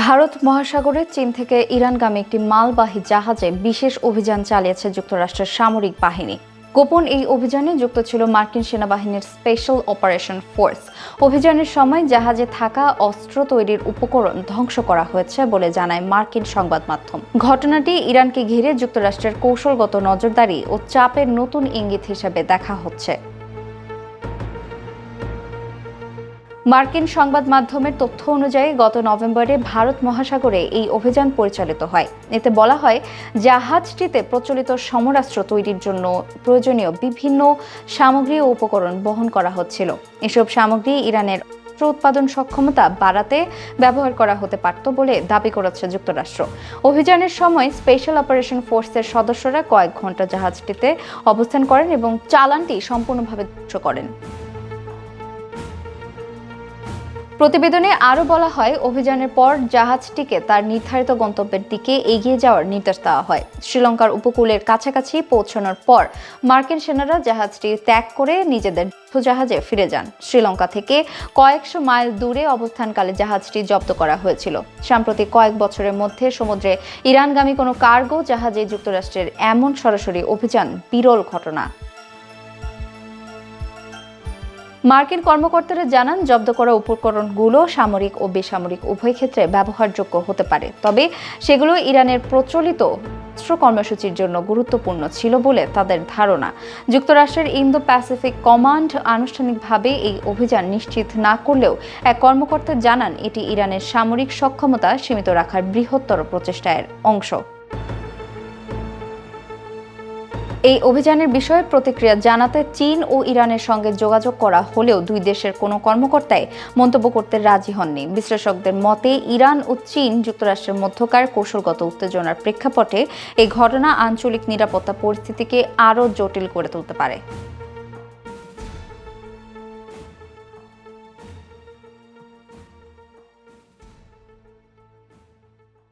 ভারত মহাসাগরে চীন থেকে ইরানগামী একটি মালবাহী জাহাজে বিশেষ অভিযান চালিয়েছে যুক্তরাষ্ট্রের সামরিক বাহিনী। গোপন এই অভিযানে যুক্ত ছিল মার্কিন সেনাবাহিনীর স্পেশাল অপারেশন ফোর্স। অভিযানের সময় জাহাজে থাকা অস্ত্র তৈরির উপকরণ ধ্বংস করা হয়েছে বলে জানায় মার্কিন সংবাদ মাধ্যম। ঘটনাটি ইরানকে ঘিরে যুক্তরাষ্ট্রের কৌশলগত নজরদারি ও চাপের নতুন ইঙ্গিত হিসেবে দেখা হচ্ছে। মার্কিন সংবাদ মাধ্যমের তথ্য অনুযায়ী গত নভেম্বরে ভারত মহাসাগরে এই অভিযান পরিচালিত হয়। এতে বলা হয়, জাহাজটিতে প্রচলিত সমরাস্ত্র তৈরির জন্য প্রয়োজনীয় বিভিন্ন সামগ্রী ও উপকরণ বহন করা হচ্ছিল। এসব সামগ্রী ইরানের অস্ত্র উৎপাদন সক্ষমতা বাড়াতে ব্যবহার করা হতে পারত বলে দাবি করেছে যুক্তরাষ্ট্র। অভিযানের সময় স্পেশাল অপারেশন ফোর্সের সদস্যরা কয়েক ঘন্টা জাহাজটিতে অবস্থান করেন এবং চালানটি সম্পূর্ণভাবে ধ্বংস করেন। প্রতিবেদনে আরও বলা হয়, অভিযানের পর জাহাজটিকে তার নির্ধারিত গন্তব্যের দিকে এগিয়ে যাওয়ার নির্দেশ দেওয়া হয়। শ্রীলঙ্কার উপকূলের কাছাকাছি পৌঁছানোর পর মার্কিন সেনারা জাহাজটি ত্যাগ করে নিজেদের জাহাজে ফিরে যান। শ্রীলঙ্কা থেকে কয়েকশো মাইল দূরে অবস্থানকালে জাহাজটি জব্দ করা হয়েছিল। সাম্প্রতিক কয়েক বছরের মধ্যে সমুদ্রে ইরানগামী কোনো কার্গো জাহাজে যুক্তরাষ্ট্রের এমন সরাসরি অভিযান বিরল ঘটনা। মার্কিন কর্মকর্তারা জানান, জব্দ করা উপকরণগুলো সামরিক ও বেসামরিক উভয় ক্ষেত্রে ব্যবহারযোগ্য হতে পারে, তবে সেগুলো ইরানের প্রচলিত অস্ত্র কর্মসূচির জন্য গুরুত্বপূর্ণ ছিল বলে তাদের ধারণা। যুক্তরাষ্ট্রের ইন্দো প্যাসিফিক কমান্ড আনুষ্ঠানিকভাবে এই অভিযান নিশ্চিত না করলেও এক কর্মকর্তা জানান, এটি ইরানের সামরিক সক্ষমতা সীমিত রাখার বৃহত্তর প্রচেষ্টার অংশ। এই অভিযানের বিষয়ে প্রতিক্রিয়া জানাতে চীন ও ইরানের সঙ্গে যোগাযোগ করা হলেও দুই দেশের কোনো কর্মকর্তাই মন্তব্য করতে রাজি হননি। বিশ্লেষকদের মতে, ইরান ও চীন যুক্তরাষ্ট্রের মধ্যকার কৌশলগত উত্তেজনার প্রেক্ষাপটে এই ঘটনা আঞ্চলিক নিরাপত্তা পরিস্থিতিকে আরও জটিল করে তুলতে পারে।